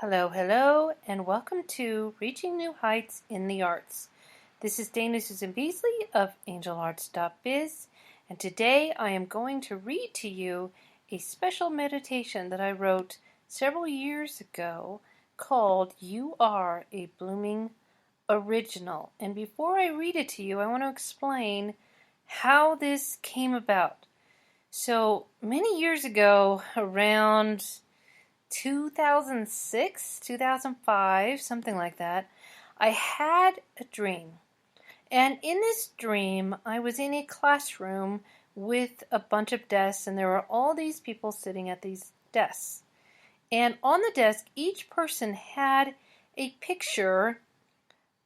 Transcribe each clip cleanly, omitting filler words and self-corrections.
Hello, hello, and welcome to Reaching New Heights in the Arts. This is Dana Susan Beasley of angelarts.biz, and today I am going to read to you a special meditation that I wrote several years ago called You Are a Blooming Original. And before I read it to you, I want to explain how this came about. So, many years ago, around 2006, 2005, something like that, I had a dream. And in this dream, I was in a classroom with a bunch of desks, and there were all these people sitting at these desks. And on the desk, each person had a picture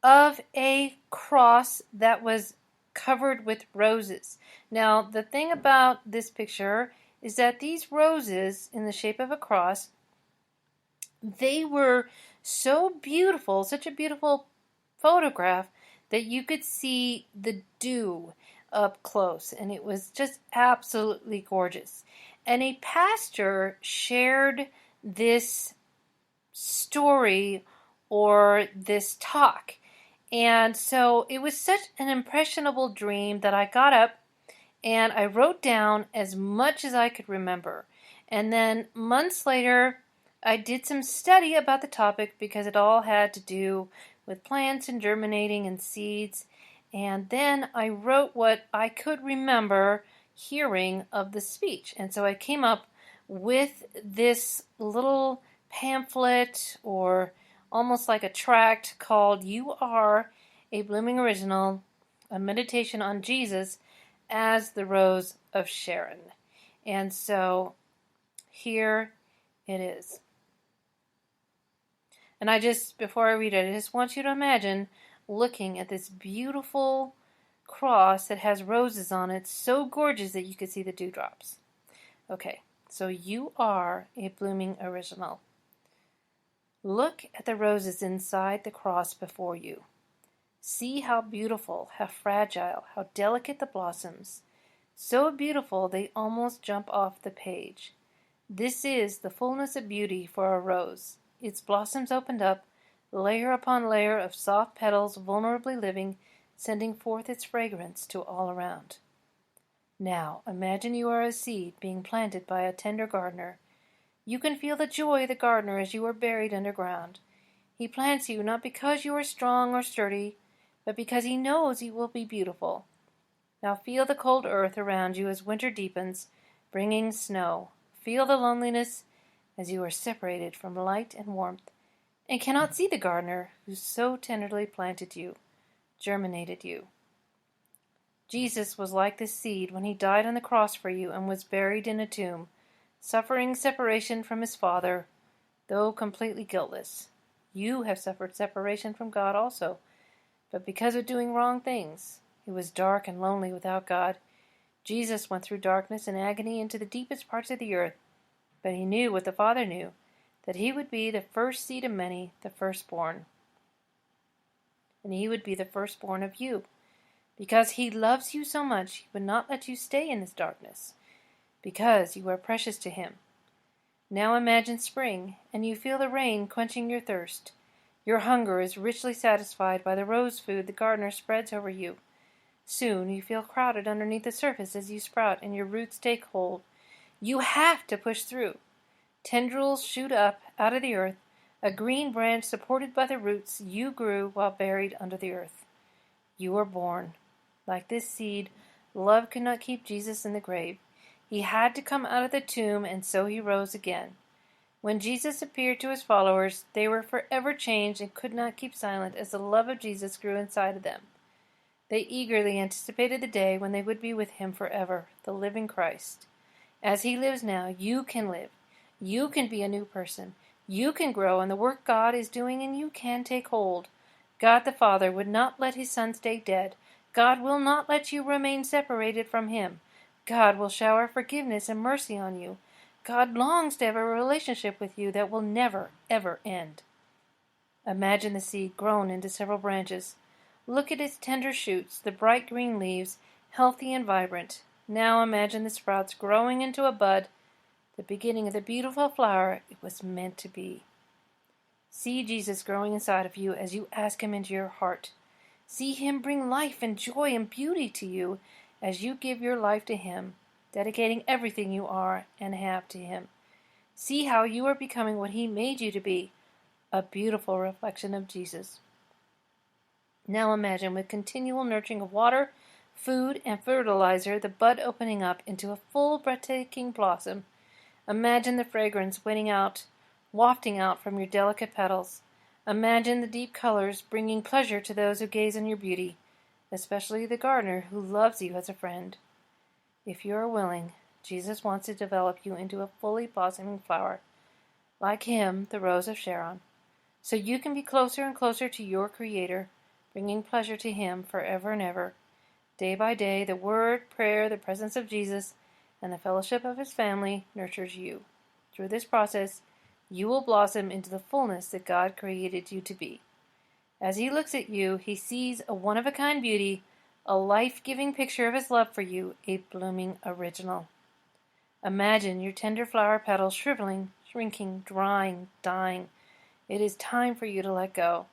of a cross that was covered with roses. Now, the thing about this picture is that these roses, in the shape of a cross, they were so beautiful, such a beautiful photograph, that you could see the dew up close, and it was just absolutely gorgeous. And a pastor shared this story or this talk. And so it was such an impressionable dream that I got up and I wrote down as much as I could remember. And then months later, I did some study about the topic because it all had to do with plants and germinating and seeds. And then I wrote what I could remember hearing of the speech. And so I came up with this little pamphlet, or almost like a tract, called You Are a Blooming Original, a meditation on Jesus as the Rose of Sharon. And so here it is. And before I read it, I just want you to imagine looking at this beautiful cross that has roses on it, so gorgeous that you could see the dewdrops. Okay, so you are a blooming original. Look at the roses inside the cross before you. See how beautiful, how fragile, how delicate the blossoms. So beautiful they almost jump off the page. This is the fullness of beauty for a rose. Its blossoms opened up, layer upon layer of soft petals vulnerably living, sending forth its fragrance to all around. Now, imagine you are a seed being planted by a tender gardener. You can feel the joy of the gardener as you are buried underground. He plants you not because you are strong or sturdy, but because he knows you will be beautiful. Now feel the cold earth around you as winter deepens, bringing snow. Feel the loneliness as you are separated from light and warmth, and cannot see the gardener who so tenderly planted you, germinated you. Jesus was like this seed when he died on the cross for you and was buried in a tomb, suffering separation from his Father, though completely guiltless. You have suffered separation from God also, but because of doing wrong things. It was dark and lonely without God. Jesus went through darkness and agony into the deepest parts of the earth, but he knew what the Father knew, that he would be the first seed of many, the firstborn. And he would be the firstborn of you. Because he loves you so much, he would not let you stay in this darkness, because you are precious to him. Now imagine spring, and you feel the rain quenching your thirst. Your hunger is richly satisfied by the rose food the gardener spreads over you. Soon you feel crowded underneath the surface as you sprout and your roots take hold. You have to push through. Tendrils shoot up out of the earth, a green branch supported by the roots you grew while buried under the earth. You were born. Like this seed, love could not keep Jesus in the grave. He had to come out of the tomb, and so he rose again. When Jesus appeared to his followers, they were forever changed and could not keep silent as the love of Jesus grew inside of them. They eagerly anticipated the day when they would be with him forever, the living Christ. As he lives now, you can live. You can be a new person. You can grow in the work God is doing, and you can take hold. God the Father would not let his Son stay dead. God will not let you remain separated from him. God will shower forgiveness and mercy on you. God longs to have a relationship with you that will never, ever end. Imagine the seed grown into several branches. Look at its tender shoots, the bright green leaves, healthy and vibrant. Now imagine the sprouts growing into a bud, the beginning of the beautiful flower it was meant to be. See Jesus growing inside of you as you ask him into your heart. See him bring life and joy and beauty to you as you give your life to him, dedicating everything you are and have to him. See how you are becoming what he made you to be, a beautiful reflection of Jesus. Now imagine, with continual nurturing of water, food, and fertilizer, the bud opening up into a full, breathtaking blossom. Imagine the fragrance wafting out from your delicate petals. Imagine the deep colors bringing pleasure to those who gaze on your beauty, especially the gardener who loves you as a friend. If you are willing, Jesus wants to develop you into a fully blossoming flower, like him, the Rose of Sharon, so you can be closer and closer to your Creator, bringing pleasure to him forever and ever. Day by day, the word, prayer, the presence of Jesus, and the fellowship of his family nurtures you. Through this process, you will blossom into the fullness that God created you to be. As he looks at you, he sees a one-of-a-kind beauty, a life-giving picture of his love for you, a blooming original. Imagine your tender flower petals shriveling, shrinking, drying, dying. It is time for you to let go.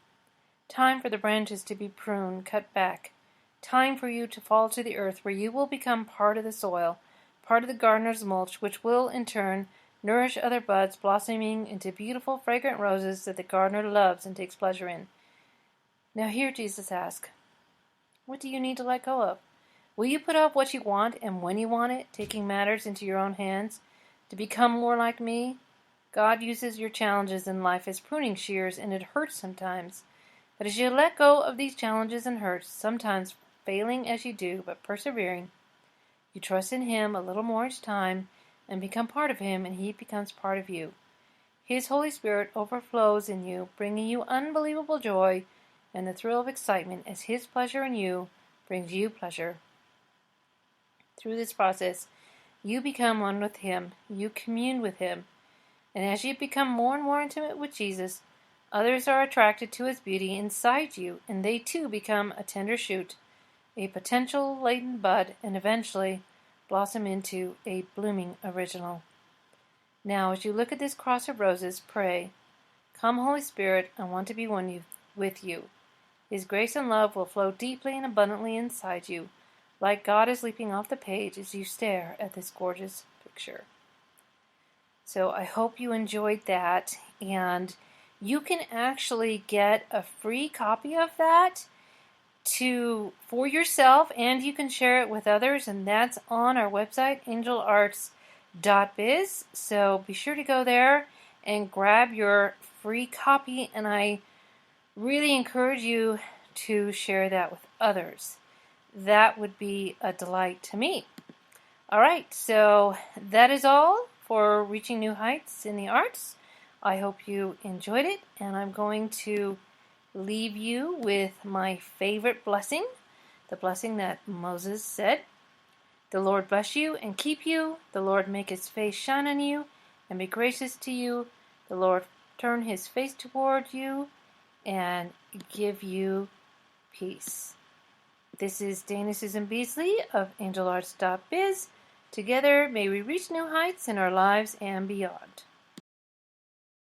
Time for the branches to be pruned, cut back. Time for you to fall to the earth, where you will become part of the soil, part of the gardener's mulch, which will, in turn, nourish other buds, blossoming into beautiful, fragrant roses that the gardener loves and takes pleasure in. Now here Jesus asks, what do you need to let go of? Will you put up what you want and when you want it, taking matters into your own hands, to become more like me? God uses your challenges in life as pruning shears, and it hurts sometimes. But as you let go of these challenges and hurts, sometimes failing as you do, but persevering, you trust in him a little more each time and become part of him, and he becomes part of you. His Holy Spirit overflows in you, bringing you unbelievable joy and the thrill of excitement as his pleasure in you brings you pleasure. Through this process, you become one with him, you commune with him, and as you become more and more intimate with Jesus, others are attracted to his beauty inside you, and they too become a tender shoot, a potential-laden bud, and eventually blossom into a blooming original. Now, as you look at this cross of roses, pray, come, Holy Spirit, I want to be one with you. His grace and love will flow deeply and abundantly inside you, like God is leaping off the page as you stare at this gorgeous picture. So I hope you enjoyed that, and you can actually get a free copy of that for yourself, and you can share it with others, and that's on our website, angelarts.biz. So be sure to go there and grab your free copy, and I really encourage you to share that with others. That would be a delight to me. All right, so that is all for Reaching New Heights in the Arts. I hope you enjoyed it, and I'm going to leave you with my favorite blessing, the blessing that Moses said. The Lord bless you and keep you. The Lord make his face shine on you and be gracious to you. The Lord turn his face toward you and give you peace. This is Dana Susan Beasley of angelarts.biz. Together may we reach new heights in our lives and beyond.